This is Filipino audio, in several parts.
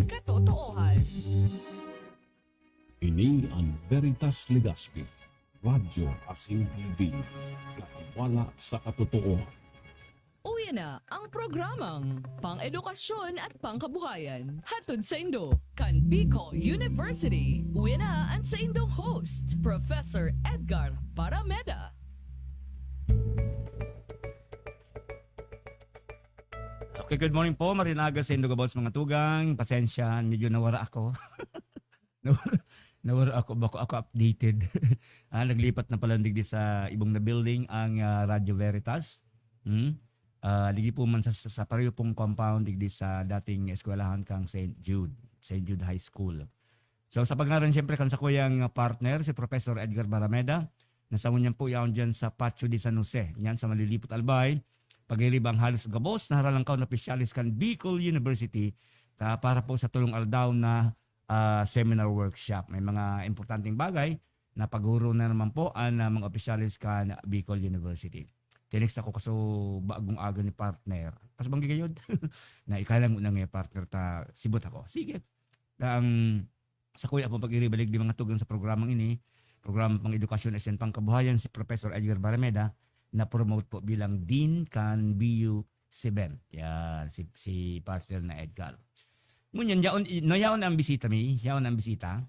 katotoohan. Ini ang Veritas Legaspi, Radyo Asin TV, katiwala sa katotohanan. Uwi na ang programang pang-edukasyon at pangkabuhayan. Hatod sa Indo, kan Bicol University. Uwi na ang sa Indong host, Professor Edgar Barameda. Okay, good morning po. Marinaga sa Indog About mga tugang. Pasensya, medyo nawara ako. nawara ako, bako ako updated. Naglipat na pala digdi sa ibong na building ang Radio Veritas. Ligi po man sa pareho pong compound digdi sa dating eskwelahan kang St. Jude High School. So sa pagkaroon siyempre kan sa kuyang partner, si Professor Edgar Barameda. Nasangon niyan po yaon dyan sa Patio de San Jose. Yan sa Malilipot Albay. Pagiribang halos gabos na haralangkaw na pisyalis kan Bicol University para po sa tulong aldaw na seminar workshop. May mga importanteng bagay na paghuro na naman po ang mga opisyalis kan Bicol University. Tinext ako kaso bagong aga ni partner. Kas bang gigayod? Na ikalang una nga partner ta sibot ako. Sige. Sa kuya po pag-iribalig di mga tugang sa programang ini, program pang edukasyon at pangkabuhayan si Professor Edgar Barameda na promote po bilang Dean kan BU Siben. Yan, si partner na Edgar. Ngunyan, yaon ang bisita mi. Yaon ang bisita.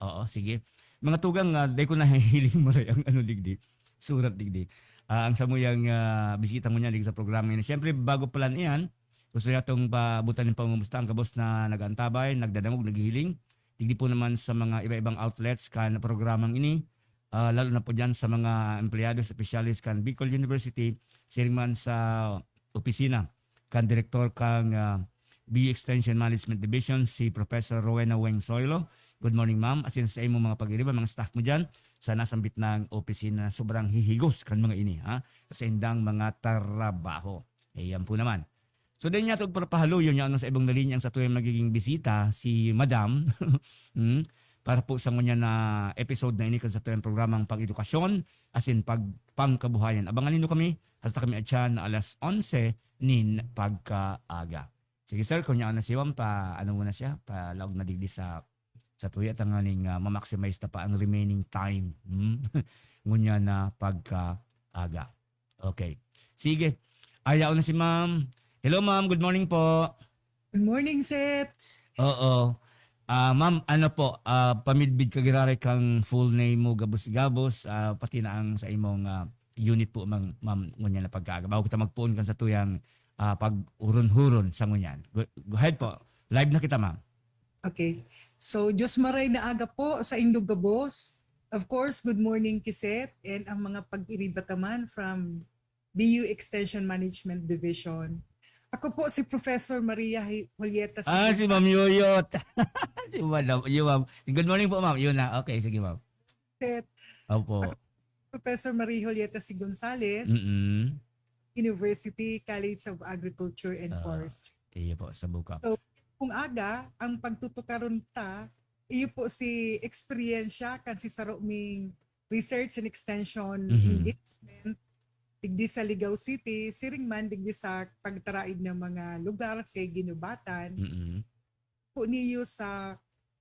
Oo, sige. Mga tugang, day ko na hiling mo rin ang ano digdi. Surat digdi. Ang samuyang bisita mo niya sa programa niya. Siyempre, bago plan iyan, gusto niya itong pabutan ng pangumusta ang kabos na nag-antabay, nagdadamog, naghihiling. Digdi po naman sa mga iba-ibang outlets kan programang ini. Lalo na po dyan sa mga empleyado, specialist kan Bicol University, siring man sa opisina, kan direktor kang BU Extension Management Division, si Professor Rowena Weng Soilo. Good morning ma'am. Asin sa imo mga pag-iriba, mga staff mo dyan, sa nasambit ng opisina, sobrang hihigos kan mga ini, sa indang mga trabaho. Yan po naman. So din niya ito pagpapahalo yun yung sa ibang nalinyang sa tuwing magiging bisita, si Madam, para po sa kanya na episode na ini sa tuyang programang pag-edukasyon as in pangkabuhayan. Abangan ninyo kami hasta kami at siya na alas 11 nin pagkaaga. Sige sir, kung niya na siwam pa ano muna siya, pa log na digdi sa tuya at ang aning ma-maximize na pa ang remaining time. Ngunya na pagkaaga. Okay. Sige. Ayaw na si ma'am. Hello ma'am, good morning po. Good morning, Seth. Oo. Ma'am, ano po, pamidbid kagirare kang full name mo gabos-gabos, pati na ang sa imong unit po, ma'am, ngunyan na pagkaaga. Bago kita magpuon kan sa tuyang pag-uron-huron sa ngunyan. Go ahead po. Live na kita, ma'am. Okay. So, Diyos maray na aga po sa Indog Gabos. Of course, good morning, Kiset, and ang mga pag-iribataman from BU Extension Management Division. Ako po si Professor Maria Julieta. Si Ma'am Yoyot. Si Ma'am. Good morning po, ma'am. Yun na. Okay, sige, ma'am. Seth. Opo. Ako, Professor Maria Julieta C. Gonzales, University College of Agriculture and Forestry. Iyo po, sa buka. So, kung aga, ang pagtutukaron ta, iyo po si eksperyensya kan si saruming research and extension engagement digdi sa Ligao City, siring man digdi sa pagtaraid ng mga lugar sa ginubatan. Po niyo sa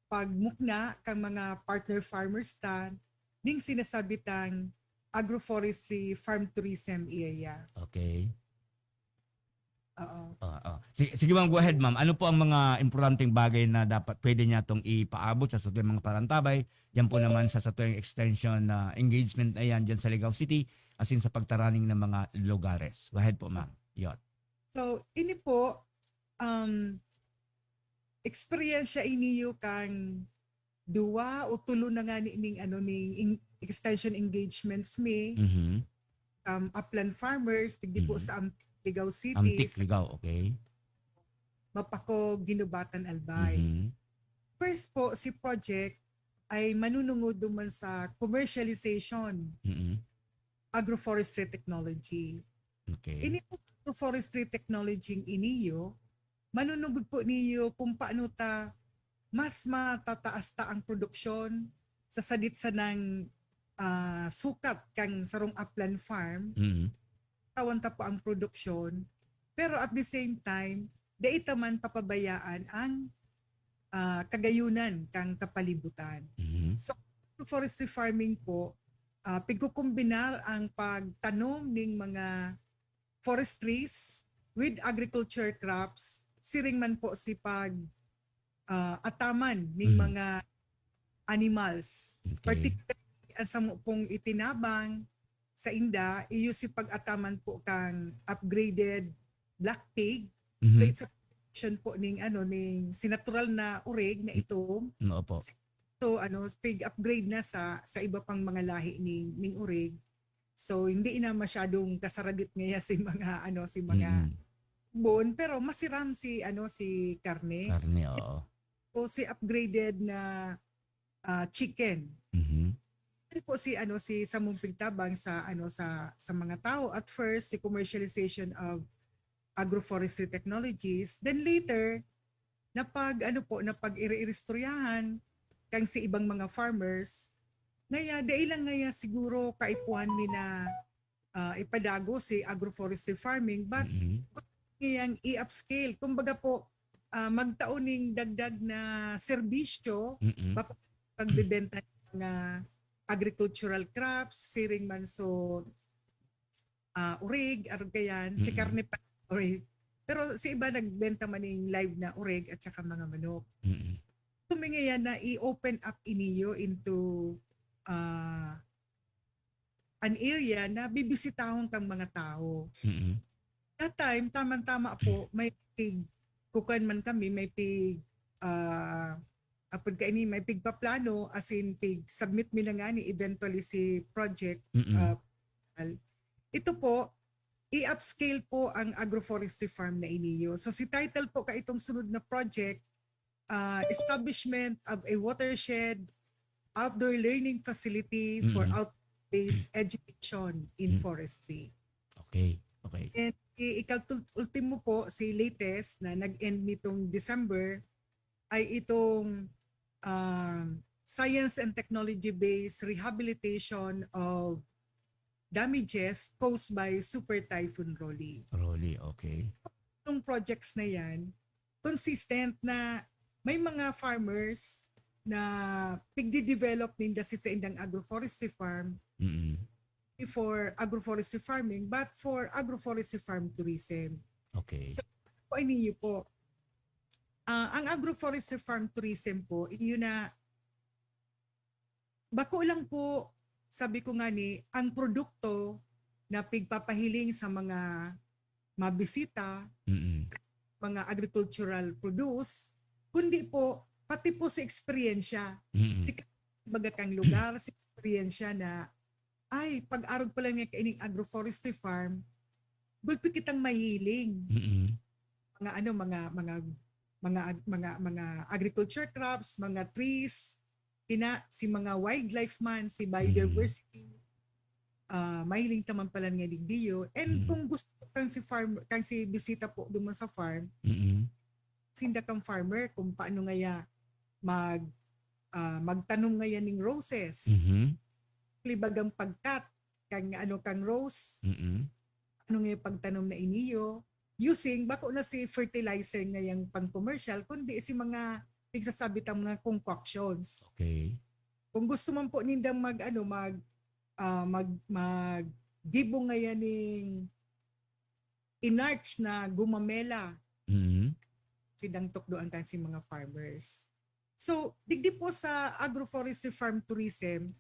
pagmukna kang mga partner farmers tan ning sinasabitang agroforestry farm tourism area. Okay. Oo. Sige ma'am, go ahead ma'am. Ano po ang mga importanteng bagay na dapat pwede niya itong ipaabot sa tuwing mga parantabay? Yan po naman sa tuwing extension na engagement na yan dyan sa Ligao City as in sa pagtaraning ng mga lugares. Go ahead po ma'am. Yun. So, ini po, eksperyensya iniyo kang duwa o tulo na nga ning extension engagements me, upland farmers, tigdi po sa Ligao City. Amtik, Ligao, okay. Mapako, Ginubatan, Albay. First po, si project ay manunungod duman sa commercialization agroforestry technology. Okay. Ini po agroforestry technology iniyo, manunugod po niyo kung paano ta mas matataas ta ang produksyon sa sadit sa ng sukat kang sarong upland farm. Tawan ta po ang produksyon, pero at the same time, daita man papabayaan ang kagayunan kang kapalibutan. Mhm. So forestry farming po pigkukombinar ang pagtanom ng mga forest trees with agriculture crops, siring man po si pag ataman ng Mhm. mga animals. Okay. Particularly ang sa pong itinabang sa inda, iyo si pag-ataman po kang upgraded black pig. So Mhm. it's a combination po ning sinatural na urig na ito. Opo. So pig upgrade na sa iba pang mga lahi ning urig. So hindi na masyadong kasaragit ngaya si mga Mm. bone, pero masiram si karne. Karne, oo. O si upgraded na chicken. Mhm. Ano po si samong pigtabang sa mga tao at first si commercialization of agroforestry technologies, then later napag iri-istoryahan kang si ibang mga farmers ngaya dailang ngaya siguro kaipuhan ni na ipadago si agroforestry farming, but Mhm. ngayang i-upscale kumbaga po magtauning dagdag na serbisyo Mm. bako pagbebenta ng mga agricultural crops, siring man so urig, argayan, si Mm-mm. karne pa urig. Pero si iba nagbenta man ng live na urig at saka mga manok. Mm. Tumingaya na i-open up iniyo into an area na bibisitahon kang mga tao. Mm. That time, tama-tama po, may pig, kukan man kami, may pig, apod kaini may pigpaplano, as in pig, submit mi na nga ni eventually si project. Mm. Ito po, i-upscale po ang agroforestry farm na iniyo. So si title po ka itong sunod na project, establishment of a watershed outdoor learning facility for Mm-mm. outdoor-based education in forestry. Okay. Okay. And ultimo po, si latest na nag-end nitong December ay itong science and technology-based rehabilitation of damages caused by Super Typhoon Rolly. Rolly, okay. Itong projects na yan, consistent na may mga farmers na pigdi-develop ninda sa indang agroforestry farm Mm. for agroforestry farming, but for agroforestry farm tourism. Okay. So, po iniyo po, ang agroforestry farm tourism po, iyon na, bako lang po, sabi ko nga ni, ang produkto na pigpapahiling sa mga mabisita, Mm. mga agricultural produce, kundi po, pati po sa eksperyensya, Mm. si baga kang lugar, si eksperyensya na, ay, pag-arog pa lang niya kaining agroforestry farm, gulpi kitang mahiling. Mm. Mga agriculture crops, mga trees, si mga wildlife man, si biodiversity, mahiling taman pala nga digdiyo. And kung gusto kang si bisita po duman sa farm, Mm. sinda kang farmer kung paano ngaya magtanom ngaya ning roses, Mhm. libagang pagkat kang rose, Mm. ano nga yung pagtanom na iniyo, using bako na si fertilizer ngayang pang-commercial, kundi si mga pigsasabit ang mga concoctions. Okay. Kung gusto man po nindang gibong ngayon ning inarch na gumamela, Mm. sidang tukdoan kan si mga farmers. So, digdi po sa agroforestry farm tourism,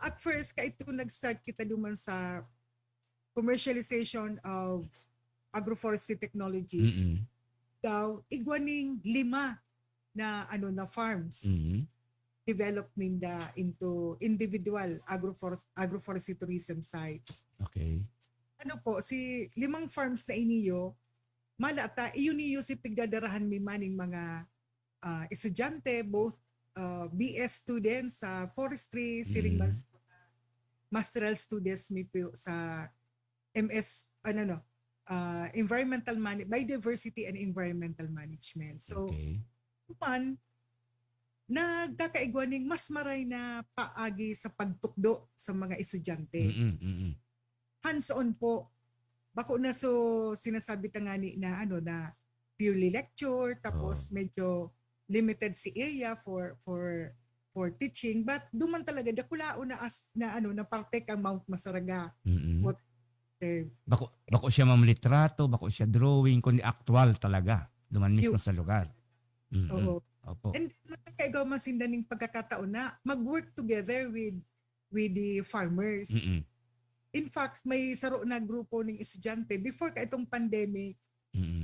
at first, ito nag-start kita duman sa commercialization of agroforestry technologies. Mm. Daw, igwaning 5 na farms Mm. developed ninda into individual agroforestry tourism sites. Okay. Si 5 farms na iniyo, malata, iyon niyo si pigdadarahan mi maning mga estudyante, both BS students sa forestry, siring man sa masteral students mi sa MS, environmental biodiversity and environmental management. So, Okay. nagkakaigwaning mas maray na paagi sa pagtukdo sa mga estudyante. Mm. Mm. Hands-on po. Bako na sinasabi ta nga ni na na purely lecture, tapos medyo limited si area for teaching, but duman talaga dakulao na na parte kang Mount Masaraga. Mm-mm. What Bako siya litrato, bako siya drawing, kundi actual talaga. Duman mismo sa lugar. Mm-mm. Oo. Opo. And nakakaigaw man sindaning pagkakataon na mag-work together with the farmers. Mm-mm. In fact, may saro na grupo ng estudyante before ka itong pandemic, Mm-mm.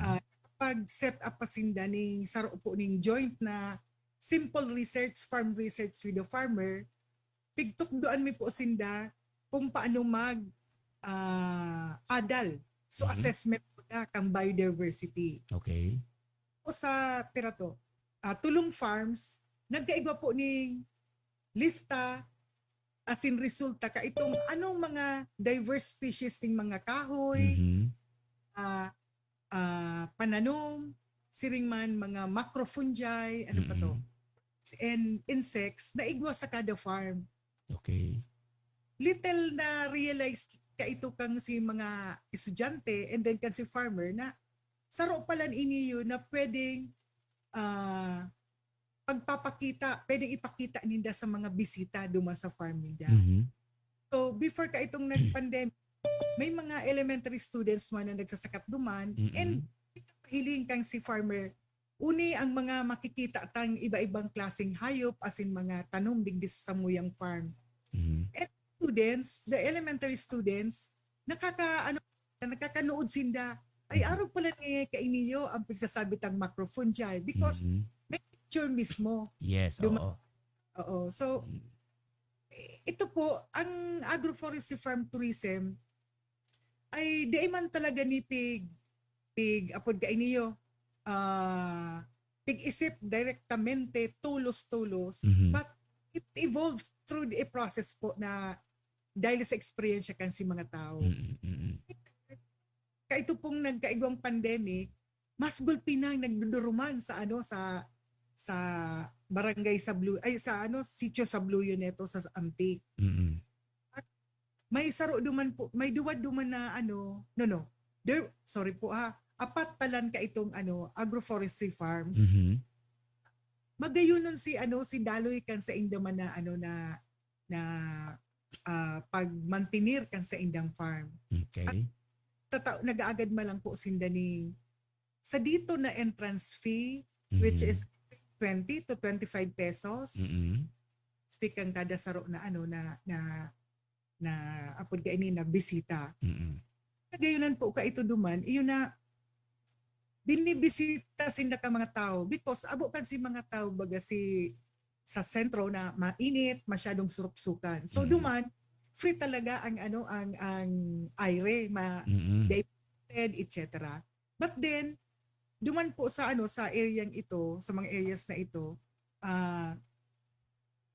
pag-set up pa sindaning saro po ning joint na simple research, farm research with the farmer, pigtukdoan mi po sinda kung paano adal. So Mhm. assessment po na kang biodiversity. Okay. O sa pirato, Tulong Farms, nagkaigwa po ning lista as in resulta ka itong anong mga diverse species ng mga kahoy, Mhm. pananom, siring man mga macrofungi, ano pa to, and insects na igwa sa kada farm. Okay. Little na realize ka ito kang si mga estudyante and then kan si farmer na saro pala iniyo na pwedeng pwedeng ipakita ninda sa mga bisita duma sa farm ninda. Mhm. So before ka itong nag-pandemic, may mga elementary students man na nagsasakat duman and hiling kang si farmer. Uni ang mga makikita tang iba-ibang klaseng hayop as in mga tanom digdi sa samuyang farm. Mhm. And students, the elementary students, nakakanood sinda. Ay araw pala ni kainiyo ang pagsasabi tang macrofungi because Mhm. picture mismo. Yes, oo. Oo. So ito po ang agroforestry farm tourism ay di man talaga ni pig apod kainiyo pig-isip direktamente tulos-tulos Mhm. but it evolves through a process po na dahil sa experience kan si mga tao. Mhm. Kaito pong nagkaigwang pandemic, mas gulpinang nagduduruman sa sa barangay sa Blue ay sa sitio sa Blue neto sa Antique. Mhm. May saro duman po, may duwad duman na There, sorry po apat talan ka itong agroforestry farms. Mhm. Magayunon si Daloy kan sa indaman na pagmantinir kan sa indang farm. Okay. Nag-aagad man lang po sindaning sa dito na entrance fee which Mhm. is 20 to 25 pesos. Mhm. Speak ang kada saro na na apod ka ini na bisita. Mhm. Nagayunan po ka ito duman, iyon na binibisita sinda ka mga tao because abo kan si mga tao baga sa sentro na mainit, masyadong suruk-sukan. So Mhm. duman free talaga ang aire, Mhm. etc. But then duman po sa areang ito, sa mga areas na ito,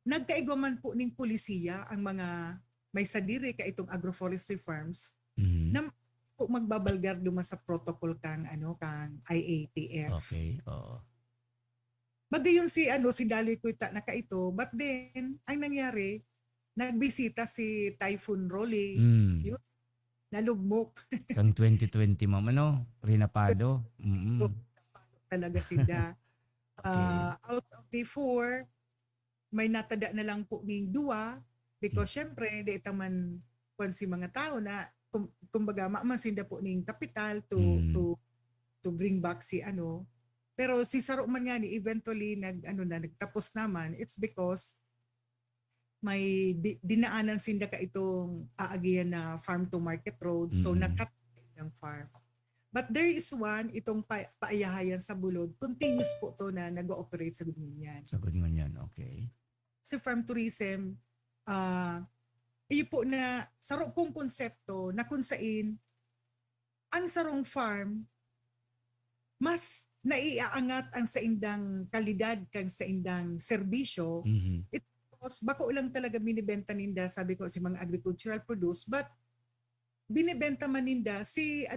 nagkaigwaman po ning pulisiya ang mga may sadiri ka itong agroforestry farms Mhm. na po magbabalgar duman sa protocol kang IATF. Okay. Oo. Magayon si Daloy Kuita na kaito, but then ang nangyari, nagbisita si Typhoon Rolly, Mm. Yun. nalugmok Kang 2020 Rinapado. Mhm. talaga sila. Okay. Out of the 4, may natada na lang po ning 2 because syempre di itaman kung si mga tao na kumbaga maamansinda po ning kapital to bring back si pero si saro man nga ni eventually nagtapos naman. It's because may dinaanan sinda ka itong aagian na farm to market road, so nakat ng farm. But there is one itong paayahayan sa Bulod, continuous po to na nag-ooperate sa Gudmunyan. Sagot nga yan. Okay. Sa farm tourism, iyo po na saro pong konsepto na kung saan ang sarong farm mas naiaangat ang sa indang kalidad kang sa indang serbisyo. Mhm. Bako lang talaga binibenta ninda, sabi ko, si mga agricultural produce, but binibenta man ninda si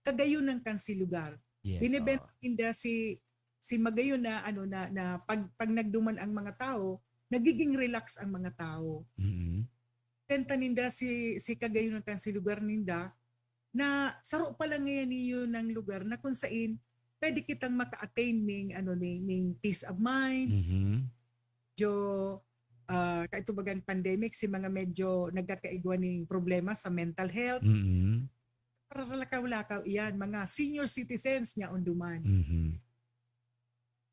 kagayunan kan si lugar. Yes. Binibenta Oo. ninda si magayon na na pag nagduman ang mga tao, nagiging relax ang mga tao. Mhm. Benta ninda si kagayunan kan si lugar ninda na saro pa lang ngayon niyo ng lugar na kung saan pwede kitang maka-attain ning peace of mind. Mhm. Medyo kaito bagang pandemic si mga medyo nagkakaigwa ning problema sa mental health. Mhm. Para sa lakaw-lakaw iyan, mga senior citizens niya unduman. Mhm.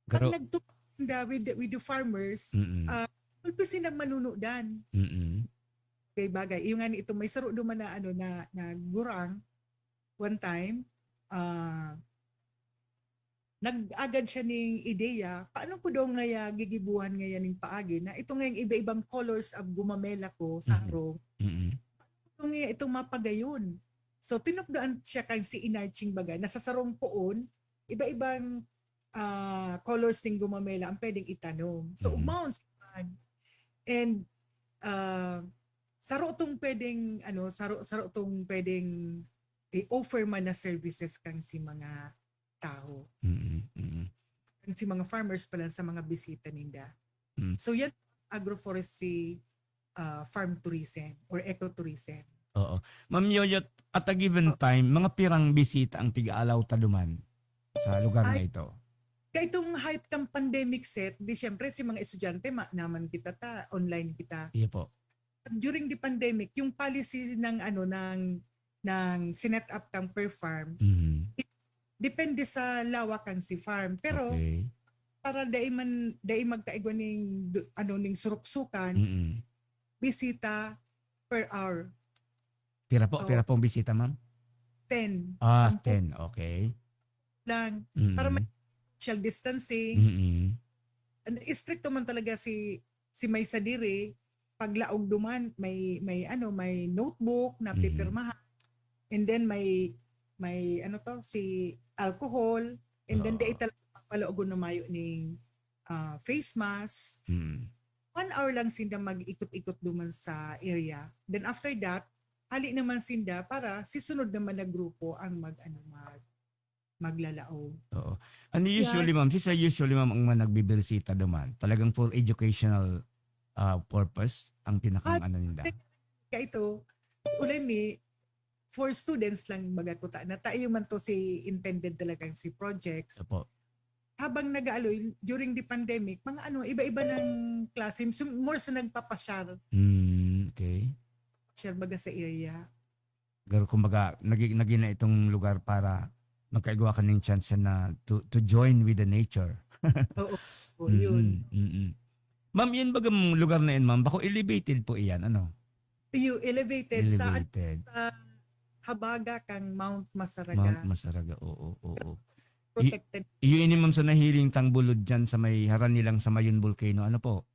Pag Garo nagtutinda with the farmers, mm. ulpisin ang manunudan. Mm. Kay bagay. Yung nga ito may saro duman na na gurang one time, nag-agad siya ning ideya, paano ko daw nga gigibuhan ngayon ning paagi na ito nga yung iba-ibang colors of gumamela ko sa Mhm. harong. Mm. Itong mapagayon. So tinupdaan siya kay si Inarching Bagay. Nasa sarong poon, iba-ibang colors ning gumamela ang pwedeng itanom. So Mhm. umawon si man. And saro tong pwedeng saro tong pwedeng i-offer man na services kang si mga tao. Mm. Mm. Kang si mga farmers pala sa mga bisita ninda. Mm. So yan agroforestry farm tourism or ecotourism. Oo. Ma'am Yoyot, at a given time, mga pirang bisita ang tiga-alaw ta duman sa lugar na ito. Kaya itong height kang pandemic set, di syempre si mga estudyante naman kita online kita. Iya po. During the pandemic, yung policy ng ng sinet up kang per farm, Mhm. depende sa lawakan si farm. Pero Okay. para dai magkaigwa ning ning suruksukan, Mm. bisita per hour. Pira pong bisita, ma'am? 10. 10. Okay. lang. Mm. Para may social distancing. Mm. Stricto man talaga si May Sadiri. Paglaog duman, may notebook na pipirmahan. And then may si alcohol. And then dai talaga palaogon na mayo ning face mask. Mm. 1 hour lang sinda mag-ikot-ikot duman sa area. Then after that, hali naman sinda para sisunod naman na grupo ang maglalaog. Oo. Ano usually, ma'am? Usually, ma'am, ang mga nagbibirisita duman, talagang for educational purpose ang pinakang ninda. Kaya ito, ulay for students lang magakuta na tayo man to si intended talagang si projects. Opo. Habang nag-aaloy during the pandemic, mga iba-iba ng klase, more sa nagpapasyar. Okay. Share baga sa area. Pero kumbaga, naging na itong lugar para magkaigwa ka ng chance na to join with the nature. Oo, yun. Ma'am, yun bagang lugar na yun, ma'am, bako elevated po iyan, ano? You elevated sa Elevated. habaga kang Mount Masaraga. Mount Masaraga, oo. Protected. Yun ma'am sa nahiling tangbulod dyan sa may haran nilang sa Mayon Volcano, ano po?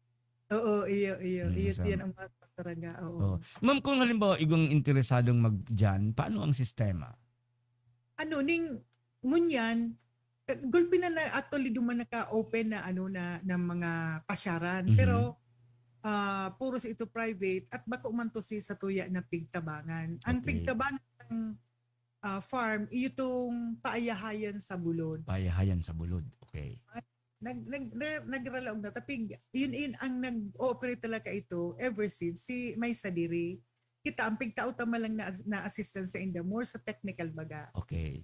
Oo, iyo. Yan ang Mount Masaraga. Oo. Ma'am, kung halimbawa igong interesadong mag-dyan, paano ang sistema? Ngunyan, gulpi na actually duman naka-open na na mga pasyaran. Pero puros ito private at bako man to sa tuya na pigtabangan. Ang Okay. pigtabangan ng farm, itong paayahayan sa bulod. Payahayan sa bulod. Okay. Nagralaog na tapig. Yun ang nag-ooperate talaga ito ever since si May Sadiri. Kita ang pigtao tama lang na assistance sa inda more sa technical baga. Okay.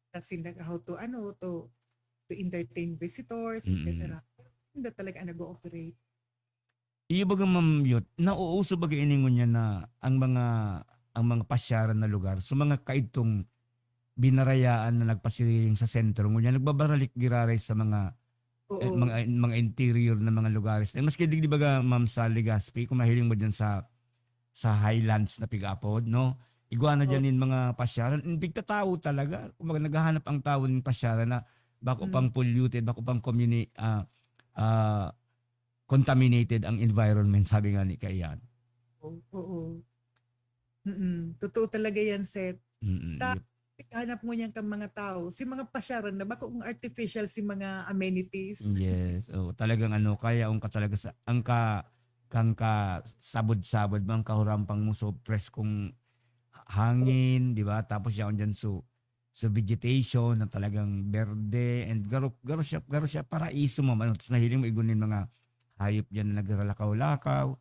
Kasi how to entertain visitors, etc. Hindi talaga nag-ooperate. Iyo baga ma'am Yot, nauuso baga iningon niya na ang mga pasyaran na lugar, so mga kaitong binarayaan na nagpasiriling sa sentro ngunya nagbabaralik giraray sa mga mga interior na mga lugares. Maski di baga ma'am sa Legazpi, kung mahiling mo dyan sa highlands na pig-apod, no? Iguana dyan yung mga pasyaran. Pigtatao talaga. Kung naghahanap ang tao ng pasyaran na bako pang polluted, bako pang contaminated ang environment, sabi nga ni Kayan. Oo. Totoo talaga yan, Seth. Hanap mo niyan kang mga tao. Si mga pasyaran na bako kung artificial si mga amenities. Yes. Talagang kaya ang ka talaga kang sabod-sabod mang kahurampang mo so press kung hangin, di ba? Tapos yan dyan so vegetation na talagang berde and garo siya paraiso mo. Tapos nahiling mo igunin mga hayop dyan na nagralakaw-lakaw.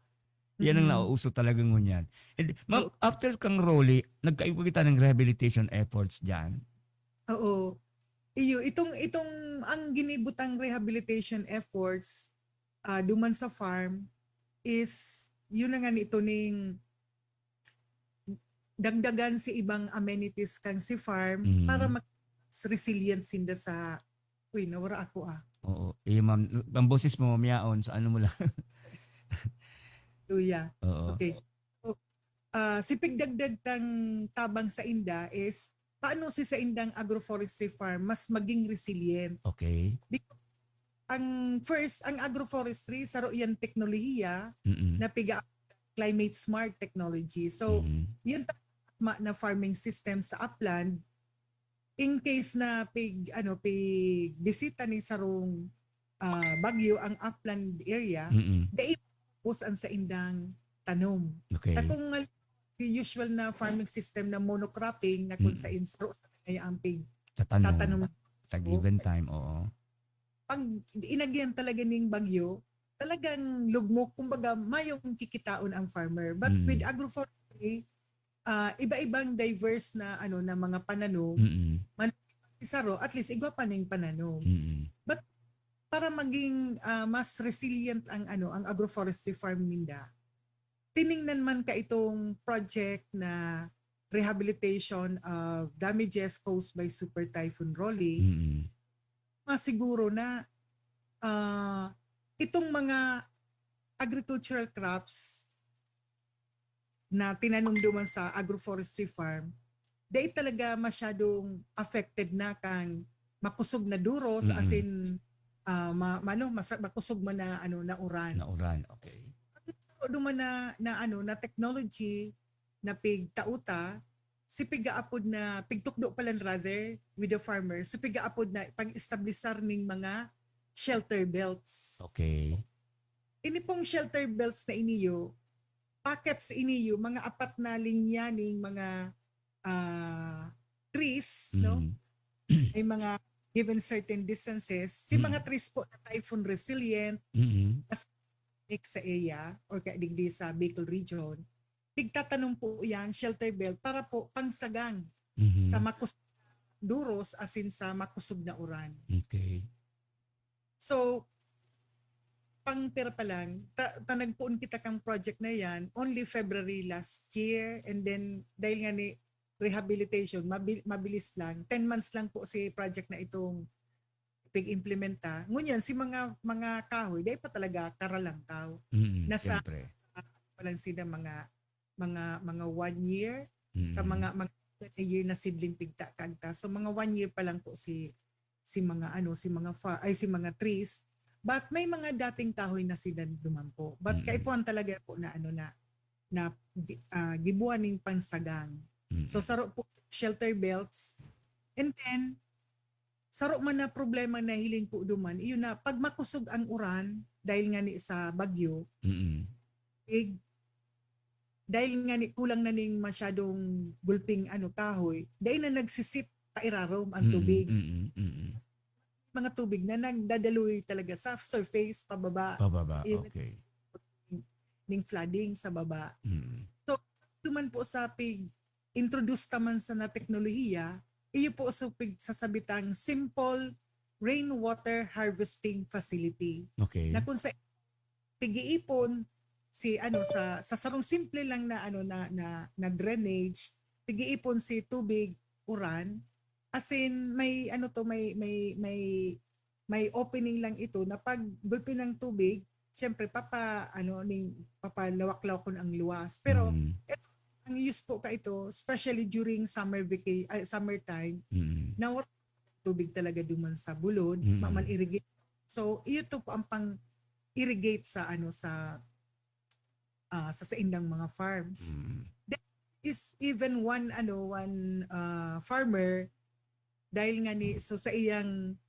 Yan ang nauuso talagang ngunyan. And, ma'am, after kang Rolly, nagkaigo kita ng rehabilitation efforts dyan. Oo. itong ang ginibutang rehabilitation efforts duman sa farm is yun na nga nito ning dagdagan si ibang amenities kan si farm para Mhm. mag resilient sinda sa nawara ako Oo. Ma'am, ang boses mo mamiyaon sa ano mo lang. Luya. Oo. Okay. So, si pigdagdag tang tabang sa inda is paano si sa indang agroforestry farm mas maging resilient. Okay. Ang agroforestry saro yan teknolohiya Mm. na piga climate smart technology. So, Mhm. yun na farming system sa upland in case na pig bisita ni sarong bagyo ang upland area, Mm. dai an sa indang tanom. Okay. Ta kung si usual na farming system na monocropping na kung sa insaro ay ang pig Tatanong. tatanom Sa given time, oo. pag inagyan talaga ning bagyo, talagang lugmok, kumbaga mayong kikitaon ang farmer. But with agroforestry, iba-ibang diverse na na mga pananom, Mm. isaro at least igwa pa ning pananom. Mm. But para maging mas resilient ang agroforestry farm ninda, tiningnan man ka itong project na rehabilitation of damages caused by Super Typhoon Rolly, Mm. masiguro na itong mga agricultural crops na tinanom duman sa agroforestry farm, dahil talaga masyadong affected na kang makusog na duros, as in makusog man na na uran. Na uran, okay. Duman na technology na pigtauta, si pigaapod na pigtukdo palan rather with the farmers, si pigaapod na pag-establisar ning mga shelter belts. Okay. Ini pong shelter belts na iniyo, packets iniyo, mga apat na linya ning mga trees, no? Ay mga given certain distances, si mga trees po na typhoon resilient, sa area or digdi sa Bicol region, pigtatanong po yan, shelter belt, para po pangsagang sa makusog duros as in sa makusog na uran. Okay. So, pangpira pa lang, tanagpuon kita kang project na yan only February last year, and then dahil nga ni rehabilitation, mabilis lang. 10 months lang po si project na itong pig-implementa. Ngunyan, si mga kahoy, dahil pa talaga karalangkaw. Nasa walang sila mga 1 year, ta mga a year na seedling pigta kagta. So mga 1 year pa lang po si mga trees. But may mga dating kahoy na sila dumampo. But kaipuan talaga po na gibuan ning pansagang. So saro po shelter belts. And then saro man na problema na hiling po duman, iyon na pag makusog ang uran dahil nga ni sa bagyo, dahil nga ni kulang na ning masyadong gulping kahoy, dahil na nagsisip pairarom ang tubig. Mga tubig na nagdadaloy talaga sa surface pababa. Okay. Ning flooding sa baba. So duman po sa introduce taman sa na teknolohiya, iyo po sa sasabitang simple rainwater harvesting facility. Okay. Na kung sa pigiipon si sa sarong simple lang na na drainage, pigiipon si tubig uran, as in may may opening lang ito na pag gulpin ng tubig, syempre papalawak-lawak kon ang luwas. Pero ito ang use po ka ito, especially during summertime, na tubig talaga duman sa bulod, man irrigate. So, ito po ang pang-irrigate sa sa indang mga farms. There is even one farmer, dahil nga sa iyang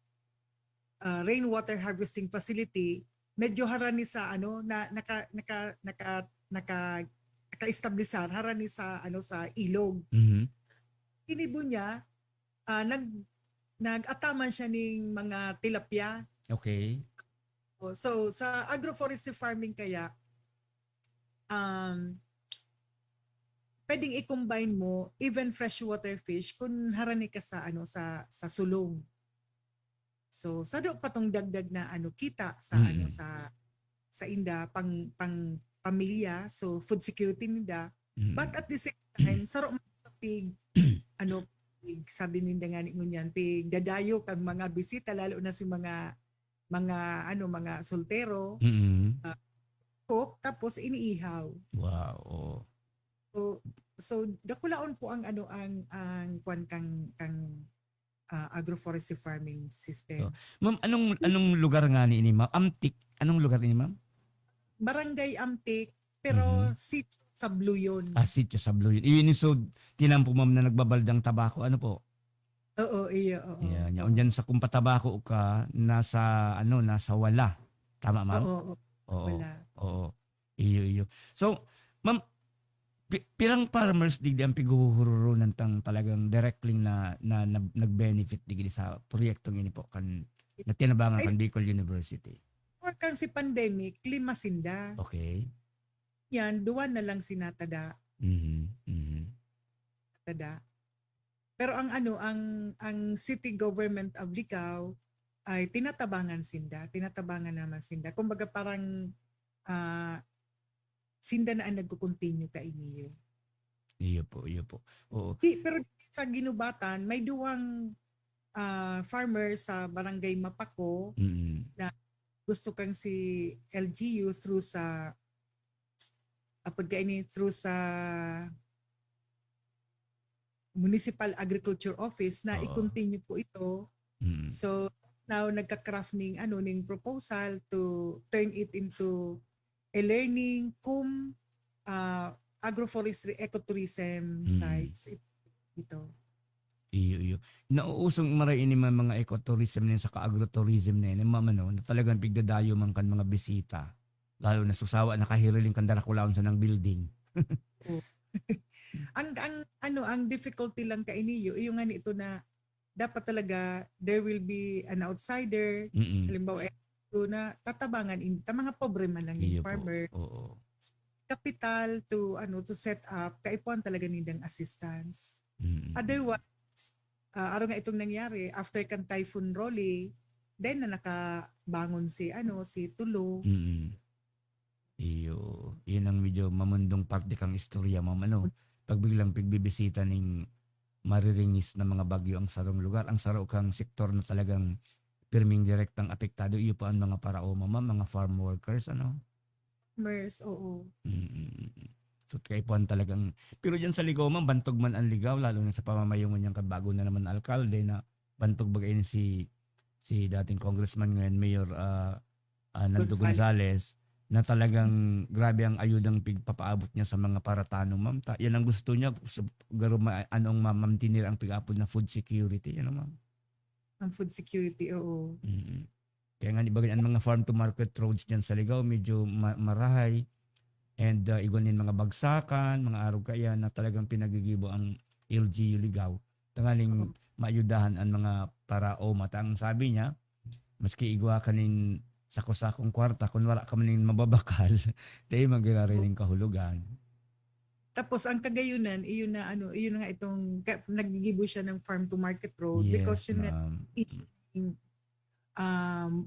rainwater harvesting facility, medyo harani sa naka-establisar harani sa sa ilog. Kinibo niya nag-ataman siya ning mga tilapia. Okay. So sa agroforestry farming kaya pwedeng i-combine mo even freshwater fish kung harani ka sa sa sulong. So sado pa tong dagdag na kita sa Mm. sa inda pang pamilya, so food security nila. Mm. But at the same time, saro man sa pig sabi ninda nga ngunyan pig dadayo kang mga bisita lalo na si mga soltero, Mm. cook tapos iniihaw. Wow. Oo. So dakulaon po ang ang kwan kang agroforestry farming system. So, ma'am, anong lugar nga ni ini, ma'am? Amtik. Anong lugar ni ma'am? Barangay Amtik pero sitio sa Blue yun. Sitio sa Blue. Iyon so tinampo ma'am na nagbabaldang tabako. Ano po? Oo, iyo, oo. Yeah, yaon diyan sa kung patabako ka nasa wala. Tama ma'am? Oo, Oo. wala. Oo. Iyo. So, ma'am, pirang farmers digdi ang piguhururunan tang talagang directly na nag-benefit digdi sa proyektong ini po kan na tinabangan kan Bicol University. Or kan si pandemic, 5 sinda. Okay. Yan, 2 na lang sinatada. Tada. Pero ang city government of Licao ay tinatabangan naman sinda. Kumbaga parang sinda na ang nagko-continue ka iniyo. Iyo po. Oo. Pero sa Ginubatan, may 2 farmer sa Barangay Mapako na gusto kang si LGU through sa Municipal Agriculture Office na Oo. i-continue po ito. So now nagka-craft ning proposal to turn it into a learning agroforestry ecotourism sites ito. Iyo. Nauusong maray ini mga ecotourism na sa ka-agrotourism na yun, na talagang pigdadayo man kan mga bisita. Lalo na susawa nakahiriling kan darakulaon sa ng building. ang difficulty lang ka iniyo yung nga nito na dapat talaga there will be an outsider, halimbawa na tatabangan mga pobre man lang yung farmer. Oo. Capital to set up kaipuan talaga nindang assistance. Otherwise araw nga itong nangyari after kan Typhoon Rolly, then na nakabangon si Tulo. Iyo, yun ang medyo mamundong parte kang istorya, ma'am. Pag biglang pigbibisita ning mariringis na mga bagyo ang sarong lugar, ang saro kang sektor na talagang pirming direktang apektado, iyo pa ang mga parao, ma'am, mga farm workers, Farmers, oo. So kaipuan talagang, pero dyan sa Ligaw, ma'am, bantog man ang Ligaw, lalo na sa pamamayungan niyang kabago na naman na alkalde na bantog bagay si dating congressman ngayon, Mayor Nando Gonzales, na talagang grabe ang ayudang pigpapaabot niya sa mga paratano, ma'am. Yan ang gusto niya, anong mamamtinir ang pig-apod na food security, ma'am. Ang food security, oo. Kaya nga, ibagay ang mga farm to market roads dyan sa Ligaw, medyo marahay. And igunin mga bagsakan, mga araw kaya na talagang pinagigibo ang LGU Ligaw. Tangaling maayudahan ang mga parao. Matang sabi niya, maski igwa kanin sakong kwarta, kung wala ka maning mababakal, dahil magigariling kahulugan. Tapos ang kagayunan, iyon na nga itong nagigibo siya ng farm to market road Yes, because yun ma'am.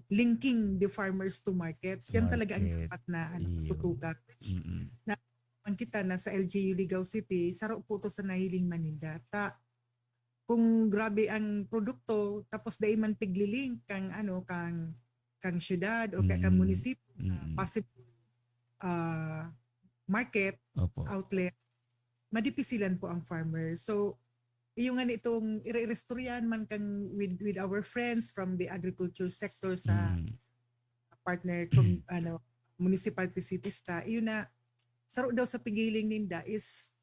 linking the farmers to markets. Yan talaga ang Market. dapat na Iyo. tutukan. Ang kita na sa LGU Ligaw City, saro po to sa nahiling Maninda. Kung grabe ang produkto, tapos dahil man pigliling kang syudad o kang munisipyo, possible market, Opo. outlet, madipisilan po ang farmer. So, yung nga nitong irestoryan man kang with our friends from the agriculture sector sa partner municipality cities iyon na saro daw sa pigiling ninda is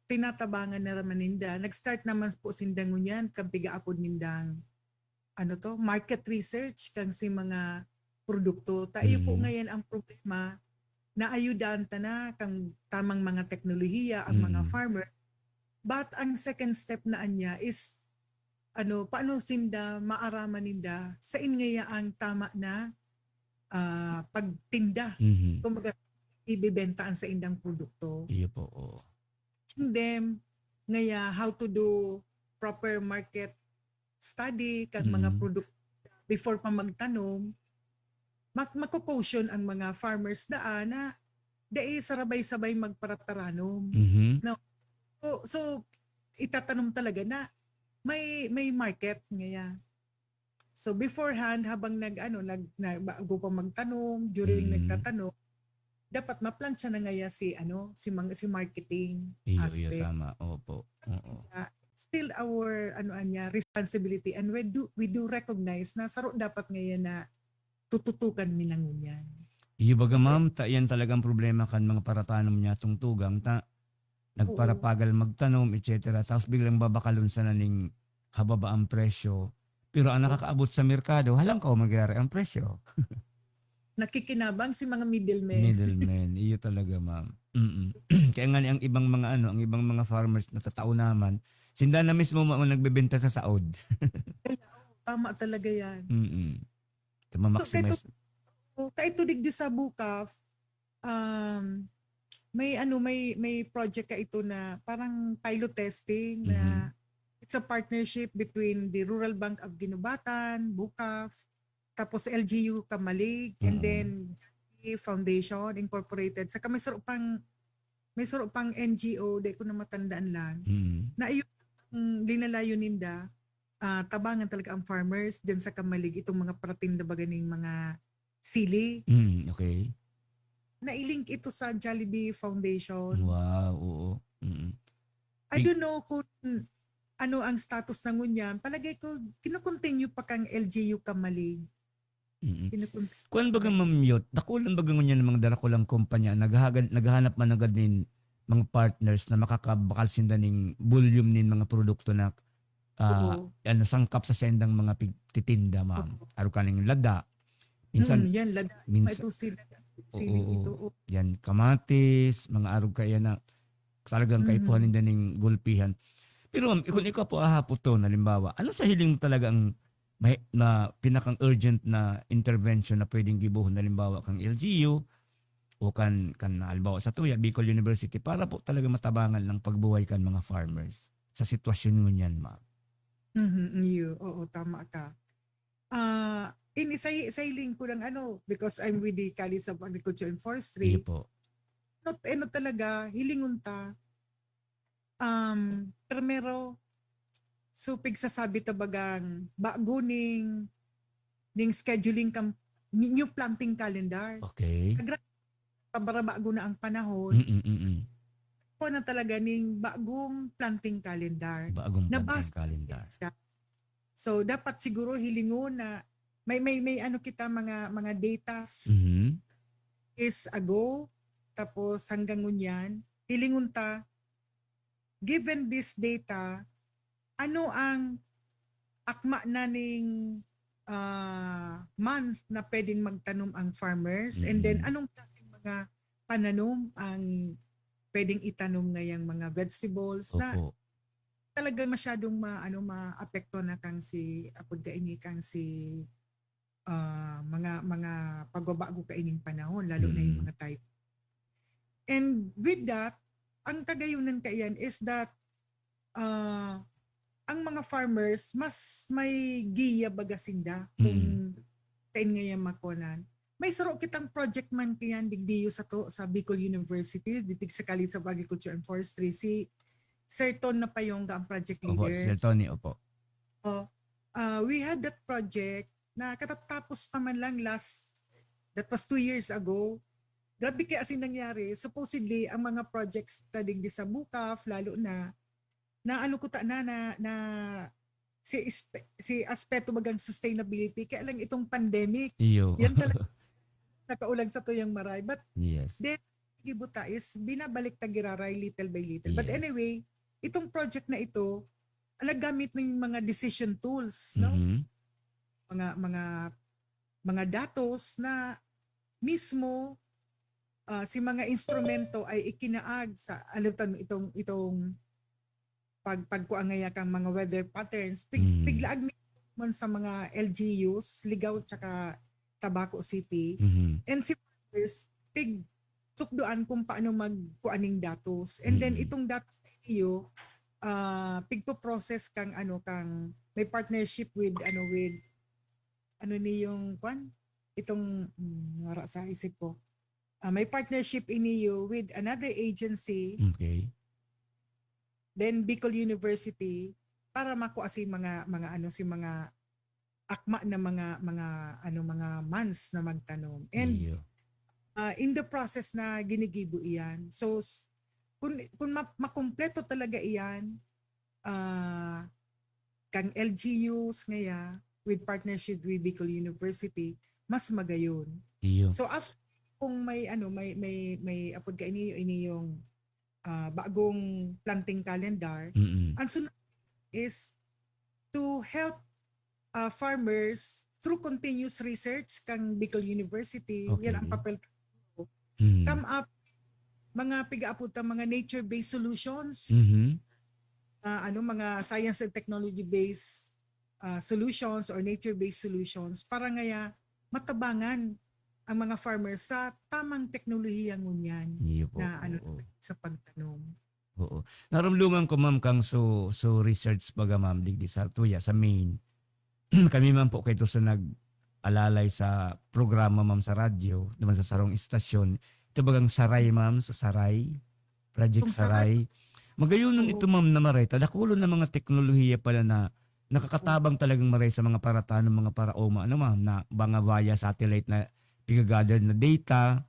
tinatabangan na raman ninda. Nag-start naman po sindang ngunyan kang pigaapod nindang market research kang si mga produkto. Iyo po ngayon ang problema na ayudan ta na kang tamang mga teknolohiya ang mga farmer. But ang second step na anya is paano sinda maaraman ninda sa ingaya ang tama na pagtinda. Kumbaga ibibentaan sa indang produkto. Iyo po. Oh. Them ngaya how to do proper market study kang mga produkto before pa magtanom, makukaution ang mga farmers na dai sarabay-sabay magparataranom. Mhm. So itatanom talaga na may market ngaya. So beforehand habang bago pa magtanom, during nagtatanom, dapat maplansya na ngaya si marketing Iyo aspect. tama. Opo. Oo. Still our responsibility, and we do recognize na saro dapat ngayon na tututukan nilang ngunyan. Iyo baga ma'am, yan talagang problema kan mga paratanom niya tungtugang nagparapagal magtanom, etc. Tapos biglang babakalon sa naning hababa ang presyo. Pero ang nakakaabot sa merkado, halang ka magyari ang presyo. Nakikinabang si mga middlemen. Middleman, iyo talaga ma'am. Kaya nga ang ibang mga ang ibang mga farmers na tatao naman, sinda na mismo nagbebenta sa saod. Tama talaga yan. Maximize. Kaito digdi sa Bukaf, may project ka ito na parang pilot testing na it's a partnership between the Rural Bank of Ginubatan, Bukaf, tapos LGU Kamalig, and then Jollibee Foundation Incorporated. Saka may saro pang NGO, di ko na matandaan lang, na yung linalayo ninda, tabangan talaga ang farmers dyan sa Kamalig, itong mga parating na baganing mga sili. Okay. Na-link ito sa Jollibee Foundation. Wow, oo. I don't know kung ano ang status ng ngunyan. Palagay ko, kinukontinue pa kang LGU Kamalig. Kung baga mamute, dakulan baga ngunyan ng mga darakulang kumpanya, naghahanap man agad nin mga partners na makakabakal sinda ning volume nin mga produkto na sangkap sa sendang mga titinda, ma'am. Aro kaning lada. Minsan, yan, lada. Minsan, ito siling ito. Yan, kamatis, mga arog kaya na talagang kaipuhan ninda ning gulpihan. Pero ma'am, kung ikaw po ahapot to, halimbawa, ano sa hiling mo talaga ang na pinakang urgent na intervention na pwedeng gibuhon, halimbawa kang LGU o kan halimbawa sa Tuya, Bicol University, para po talaga matabangan ng pagbuhay kan mga farmers sa sitwasyon mo niyan, ma'am? Oo, tama ka. Sailing ko lang because I'm with the College of Agriculture and Forestry. Iyo po. Talaga, hilingon ta. Primero, so pigsasabi tabagang bago ning scheduling new planting calendar. Okay. Para bago na ang panahon. Po na talaga ning bagong planting calendar. Bagong planting calendar. So dapat siguro hilingon na may kita mga datas years ago, tapos hanggang ngunyan hilingon ta, given this data, ano ang akma na ning month na pwedeng magtanom ang farmers, and then anong klaseng mga pananom ang pwedeng itanom ngayang mga vegetables. Opo. Na talaga masyadong maapekto na kang si apod kaini kang si mga pagbabago kaining panahon, lalo na yung mga type. And with that, ang kagayunan kaiyan is that ang mga farmers mas may giya bagasinda kung kain ngayon makonan. May saro kitang project man kayan digdiyo sa Bicol University, ditig sa College of Agriculture and Forestry, si Sir Ton na Payonga ang project leader. Opo, Sir Tony, opo. We had that project na katatapos pa man lang that was 2 years ago. Grabe kaya asin nangyari. Supposedly, ang mga projects tadig di sa Bukaf, lalo na ano ko na si aspeto bagang sustainability, kaya lang itong pandemic. Iyo. Yan talaga nakaulag sa tuyang maray. But yes. then, gibuta is binabalik tagiraray little by little. But Yes. anyway, itong project na ito, nagamit ng mga decision tools, no? Mga datos na mismo si mga instrumento ay ikinaag sa itong pagkuangaya kang mga weather patterns, piglaag man sa mga LGUs, Ligaw tsaka Tabaco City, and si farmers tukdoan kung paano magkuaning datos, and then itong datos iyo pigpo-process kang may partnership with ano ni yung kwan itong wala sa isip ko. May partnership iniyo with another agency, Okay. then Bicol University para makuha si mga ano si mga akma na mga months na magtanom. And Iyo. in the process na ginigibo iyan. So kung makumpleto talaga iyan, kang LGUs ngaya with partnership with Bicol University, mas magayon. Iyo. So after kung may apod ka ini yung bagong planting calendar, Mm-mm. ang sunod is to help farmers through continuous research kang Bicol University. Okay. Yan ang papel. Mm. Come up mga pigaapod mga nature-based solutions, Mhm. mga science and technology-based solutions or nature-based solutions para ngaya matabangan ang mga farmers sa tamang teknolohiya ngunyan Iyo po. na Oo. sa pagtanom. Oo. Naramdaman ko ma'am kang so research baga ma'am digdi sa tuya sa main. Kami man po kay to sa nag-alalay sa programa ma'am sa radyo, naman sa sarong istasyon. Ito bagang Saray ma'am, sa Saray, Project Kung Saray. Saray. Magayunon Oo. ito ma'am na maray. Tadakulo na mga teknolohiya pala na nakakatabang talagang maray sa mga parataano, mga paraoma. Ano ma'am, na mga via satellite na pigagather na data,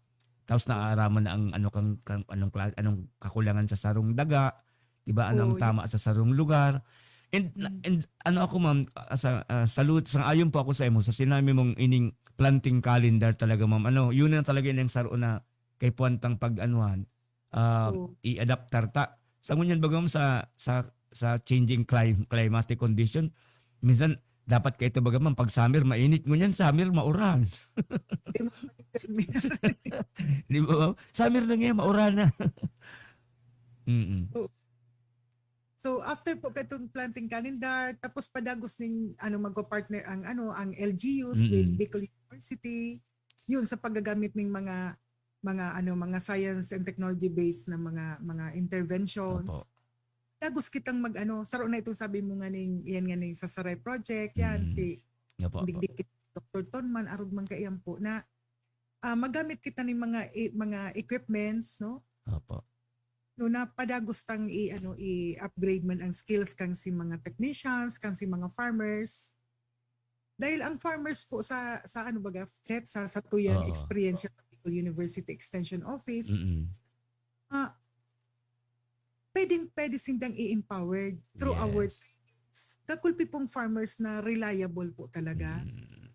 tapos naaaraman na ang anong kakulangan sa sarong daga, 'di ba? Ano ang Oo, tama sa sarong lugar. And ano ako ma'am, salute sa ayon po ako sa imo sa sinabi mong ining planting calendar talaga ma'am. Ano, yun na talaga yung saro na kay puwantang pag-anuhan, Oo. i-adaptar ta. Sa ngunyan bagam sa changing climatic condition, minsan dapat kay ito bagamang pag summer mainit, ngunyan summer mauran. Hindi mo ma-determine. Di ba? Ma'am? Summer na ngayon, mauran na. Mm. So after po katong planting calendar, tapos padagos ning magpa-partner ang LGUs with Mm-mm. Bicol University, yun sa paggagamit ng mga science and technology based na mga interventions. Opo. Dagos kitang saro na itong sabi mo nga yan nga ning sa Saray project, yan Mm. si Opo, opo. Digdik Dr. Tonman arog man kaiyam po na magamit kita ng mga equipments, no? Opo. No na padagos tang i-upgrade man ang skills kang si mga technicians, kang si mga farmers. Dahil ang farmers po sa set sa tuyang Oo. experience sa Bicol University Extension Office, Mm-mm. pwede sindang i-empowered through our Yes. kakulpi pong farmers na reliable po talaga. Mm.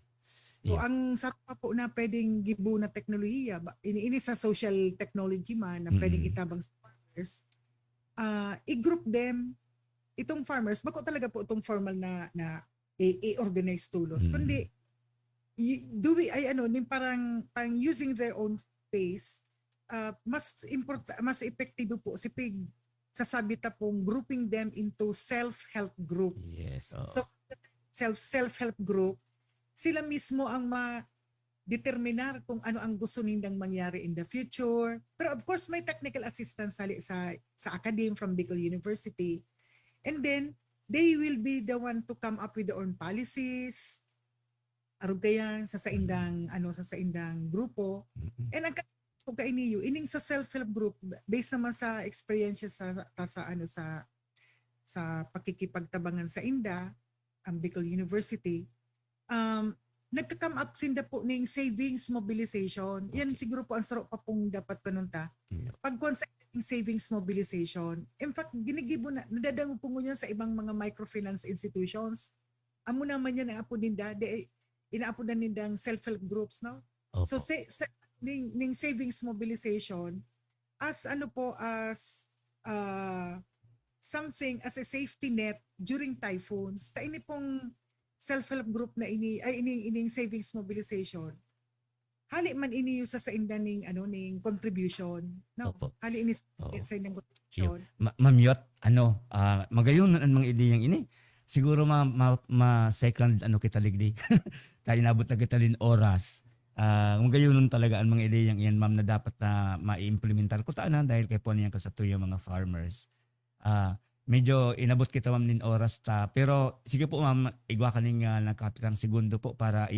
So Yeah. ang sarap pa po na pwedeng gibo na teknolohiya, ini sa social technology man na pwedeng Mm-mm. itabang sa farmers, i-group them, itong farmers, bako talaga po itong formal na i-organize tulos. Mm. Kundi, parang using their own pace, mas epektibo po si PIG sasabi ta pong grouping them into self-help group. Yes. Oo. So, self-help group, sila mismo ang determinar kung ano ang gusto nilang mangyari in the future. Pero of course, may technical assistance sa academe from Bicol University. And then, they will be the one to come up with their own policies. Arog kayan sa saindang grupo. Mm-mm. And ang kainiyo, ining sa self-help group, based naman sa experience sa pakikipagtabangan sa INDA, ang Bicol University, nagka-come up sinda po ning savings mobilization. Yan siguro po ang sarap pa pong dapat panunta. Yeah. Pagkuhan sa savings mobilization, in fact, ginigibo na, nadadango po ngunyan sa ibang mga microfinance institutions. Amo naman yan ang apo ninda, inaapo na nindang self-help groups, no? Opo. So, ning savings mobilization, as something as a safety net during typhoons, ta ini pong self-help group na ining savings mobilization, hali man ini sa indaning ning contribution, no? Opo. Hali ini Oo. sa indang contribution. Ma'am Yot, magayon ang mga ideyang ini. Siguro second kita ligdi. Tayo nabot na kita din oras. Magayon talaga ang mga ideyang iyan ma'am na dapat na ma-implementar ko taana dahil kay po niyan kasatuyo mga farmers. medyo inabot kita ma'am nin oras ta. Pero sige po ma'am, igwa kaning nagkapitang segundo po para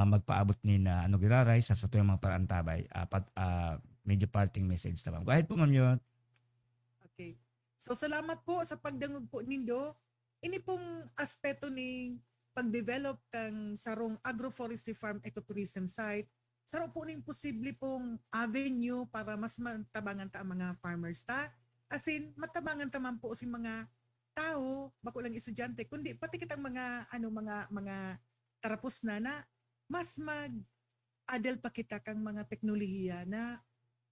magpaabot ni na ano giraray sa tuyang mga parantabay. Medyo parting message ta ma'am. Go ahead po ma'am yun. Okay. So salamat po sa pagdangog po nindo. Ini pong aspeto ni pag-develop kang sarong agroforestry farm ecotourism site. Saro po ning posible pong avenue para mas matabangan ta ang mga farmers ta. As in, matabangan ta man po si mga tao, bako lang estudyante, kundi pati kitang mga mga tarapos na mas mag-adel pa kita kang mga teknolohiya na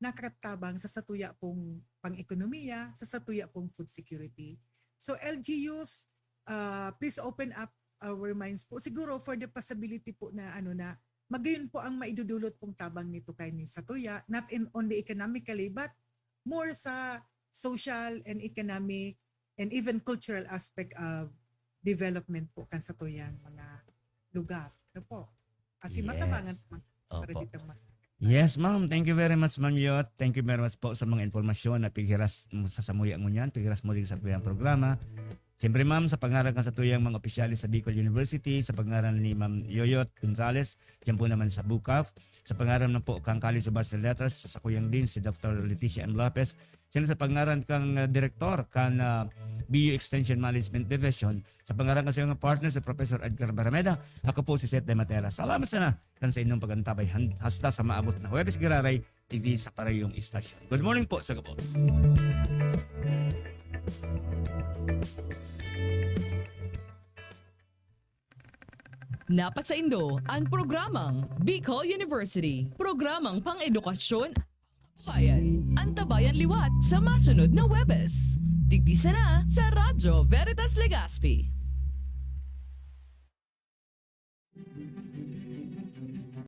nakatabang sa satuya pong pang-ekonomiya, sa satuya pong food security. So LGUs, please open up our minds po. Siguro for the possibility po na magayon po ang maidudulot pong tabang nito kay ni satuya, not only economically but more sa social and economic and even cultural aspect of development po kan satuyang mga lugar. Ano po? Kasi Yes. matabangan po para Opo. dito Yes, ma'am. Thank you very much, Ma'am Yot. Thank you very much po sa mga informasyon na pighiras mo sa samuya mo niyan, pighiras mo din sa tuyang programa. Siyempre, ma'am, sa pangaran ka sa tuyang mga opisyalis sa Bicol University, sa pangaran ni Ma'am Yoyot Gonzales, diyan po naman sa BUCAF, sa pangaran na po kang College of Arts and Letters, sa kuyang din si Dr. Leticia M. Lopez, sino sa pangaran kang Direktor kan BU Extension Management Division, sa pangaran ka sa iyong partner si Professor Edgar Barameda, ako po si Seth De Matera. Salamat sana kan sa inyong pagantabay hasta sa maabot na Huwebes Giraray, digdi sa parehong istasyon. Good morning po sa kapos. Napasaindo ang programang Bicol University. Programang pang-edukasyon at pangkabuhayan. Antabayan liwat sa masunod na Huwebes. Digdi sana sa Radyo Veritas Legazpi.